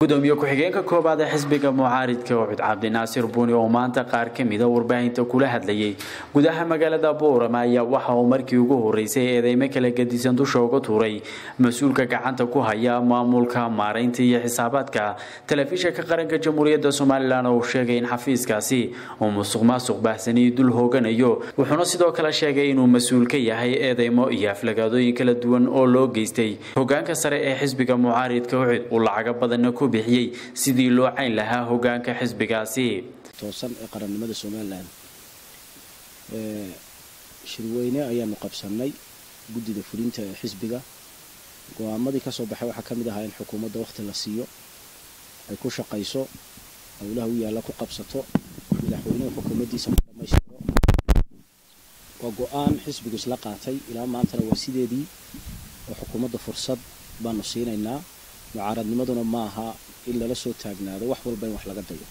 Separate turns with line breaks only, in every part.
gudoomiye ku-xigeenka koobaad ee xisbiga mucaaridka Wacid Cabdinaasir Buuni oo maanta qaar ka mid ah warbaahinta kula hadlayay gudaha magaalada Boorama ayaa waxa uu markii ugu horeysay eedeymo kala gedisan dusha uga tuuray mas'uulka gacanta ku haya maamulka maareynta iyo xisaabaadka telefishinka qaranka Jamhuuriyadda Soomaaliland oo sheegay in xafiiskaasi uu musuqmaasuq baahsani dul hooganayo wuxuuna sidoo kale sheegay inuu mas'uul ka yahay eedeymo iyo aflagaadooyin kala duwan oo loo geystay hoggaanka sare ee xisbiga mucaaridka Wacid uu lacag badan ku bixiyay sidii loo cayn lahaa hoggaanka xisbigaasi
toosan ee qarannimada Soomaaliland shirweyne ayaanu qabsanay guddida fulinta ee xisbiga go'aamadii ka soo baxay waxa kamid ah in xukuumadda waqti la siiyo ay ku shaqeyso howlaha u yaala ku qabsato madaxweynaha xukuumaddiisa dhammaystiro waa go'aan xisbigu isla qaatay ilaa maanta waa sideedii oo xukuumadda fursad baanu siinaynaa mucaaradnimaduna ma aha in la soo taagnaado wax walba in wax laga dayo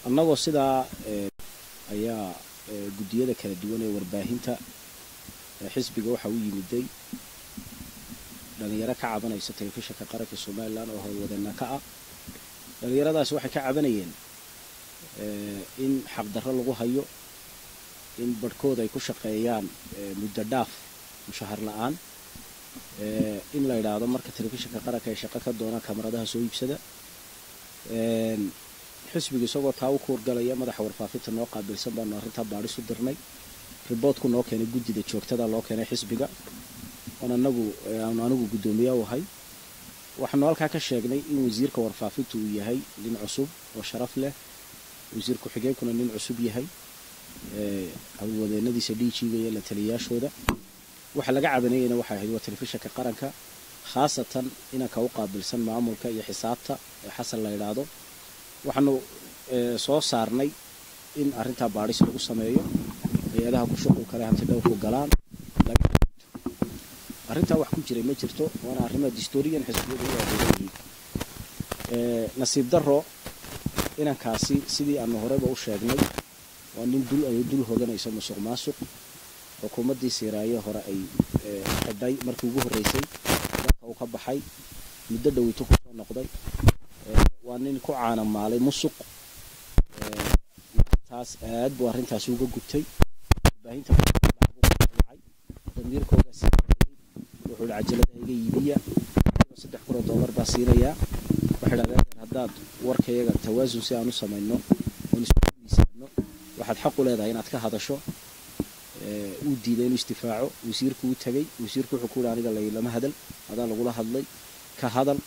annagoo sidaa ayaa guddiyada kala duwan ee warbaahinta xisbiga waxa uu yimiday dhalinyaro ka cabanaysa telefishinka qaranka Soomaaliland oo howlwadana ka ah dhalinyaradaas waxay ka cabanayeen in xaq darro lagu hayo in barkooda ay ku shaqeeyaan muddo dhaaf mushahar la'aan in la yiraahdo marka telefishinka qaranka ay shaqo ka doona kamaradaha soo iibsada xisbiga isagoo taa u koorgalaya madaxa warfaafinta noo qaabilsan baan arrinta baadhis u dirnay report-ku noo keenay guddida joogtada loo keenay xisbiga anagu gudoomiye u ahay waxaan halka ka sheegnay in wasiirka warfaafintu uu yahay nin cusub oo sharaf leh wasiir ku-xigeenkuna nin cusub yahay hawlwadeenadiisa DG-ga iyo la taliyaashooda waxa laga cabanayna waxa ahayd waa telefishinka qaranka khaasatan inanka u qaabilsan maamulka iyo xisaabta ee xasan la yiraahdo waxaanu soo saarnay in arrinta baadhis lagu sameeyo hay'adaha ku shaqo kale hanti dhowr ku galaan arrinta wax ku jiray ma jirto waana arrimo historian xisbiyadu u adeegayeen nasiib darro inankaasi sidii aanu horeba u sheegnay waa nin dul hooganaysa musuqmaasuq xukuumaddii siiraayo hore ay xidhay markii ugu horeysay dadka uu ka baxay muddo dhaweyto ku soo noqday waa nin ku caanamaalay musuq taas aad buu arrintaas uga gubtay baahinta damiirkooda wuxuu cajalada iga iibiya $300 baa siinaya waxa la haddaad warkayga tawaasun si aan u sameeyno oo isku miisaano waxaad xaq u leedahay inaad ka hadasho uu diiday inuu istifaaco wasiirku uu tagay wasiirku wuxuu ku aniga lama hadal adaa lagu la hadlay ka hadal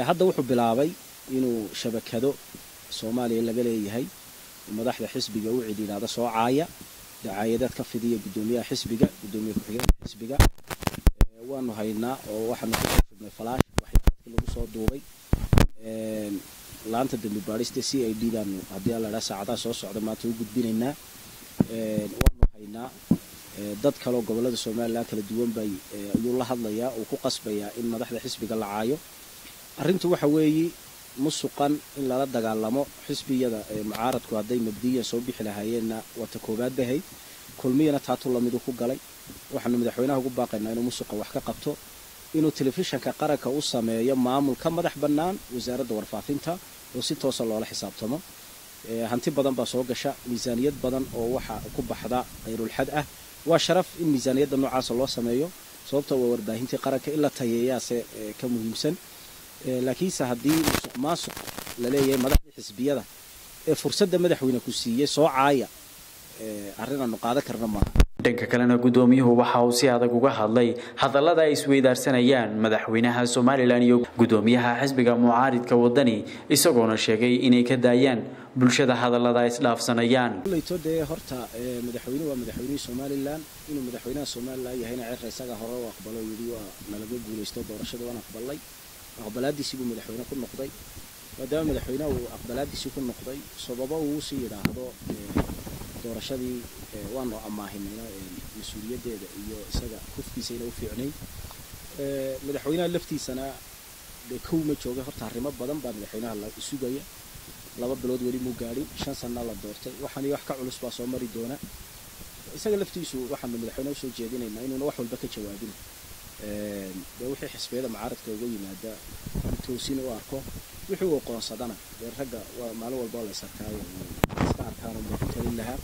hadda wuxuu bilaabay inuu shabakado Soomaaliya laga leeyahay madaxda xisbiga uu ciidaada soo caaya dacaayadaad ka fidiya gudoomiyaha xisbiga gudoomiye ku-xigeenka xisbiga waanu haynaa oo waxaanu ku xidhnay falash waxyaabada lagu soo duubay laanta dambi baarista CID-dan hadii la saacada soo socda maanta u gudbinaynaa waanu haynaa dad kale oo gobolada Soomaaliland kala duwan bay ayuu la hadlayaa oo ku qasbaya in madaxda xisbiga la caayo arrintu waxa weeye musuqan in la dagaalamo xisbiyada mucaaradku haday mabdiyan soo bixi lahaayeenna wata koobaad bahay kulmiyana taatu lamid ku galay waxaanu madaxweynaha ugu baaqaynaa inuu musuqa wax ka qabto inuu telefishinka qaranka u sameeyo maamulka madax bannaan wasaaradda warfaafinta oo si toos ah loola xisaabtamo hanti badan baa soo gasha miisaaniyad badan oo waxa ku baxda qayrul xad ah waa sharaf in miisaaniyadda noocaas loo sameeyo sababtoo waa warbaahinta qaranka illa tayeeyaase ka muhiimsan laakiin hadii musuqmaasuq la leeyahay madaxda xisbiyada ee fursadda madaxweyne ku siiyay soo caaya arrinanu qaada karna ma
dhanka kalena gudoomiyuhu waxa uu si adag uga hadlay hadallada ay isweydaarsanayaan madaxweynaha Soomaaliland iyo gudoomiyaha xisbiga mucaaridka wadani isagoona sheegay inay ka daayaan bulshada hadallada isdhaafsanayaan
leeytooda horta madaxweynuhu waa madaxweynaha Soomaaliland inuu madaxweynaha Soomaaliland yahayna ceer isaga hore oo aqbalo yiri waa nalaga guuleysto doorashada waan aqbalay aqbalaadiisi buu madaxweynaha ku noqday maadaama madaxweynaha uu aqbalaadiisi ku noqday sababo uu si yiraahdo doorashadii waanu amaahinayna mas'uuliyadeeda iyo isaga qofkiisa inuu fiicnay madaxweynaha laftiisana kuma jooga horta arrimo badan baa madaxweynaha la sugaya 2 bilood wali muu gaari 5 sano la doortay waxaan wax ka culus baa soo mari doona isaga laftiisu waxaan madaxweynaha soo jeedinaynaa inuu wax walba ka jawaabin dee wixii xisbiyada mucaaradka uga yimaada toosin u arko wixii uu qoonsadana dee ragga maalin walba la isarkaayo iska arkaan oo ku talin lahaa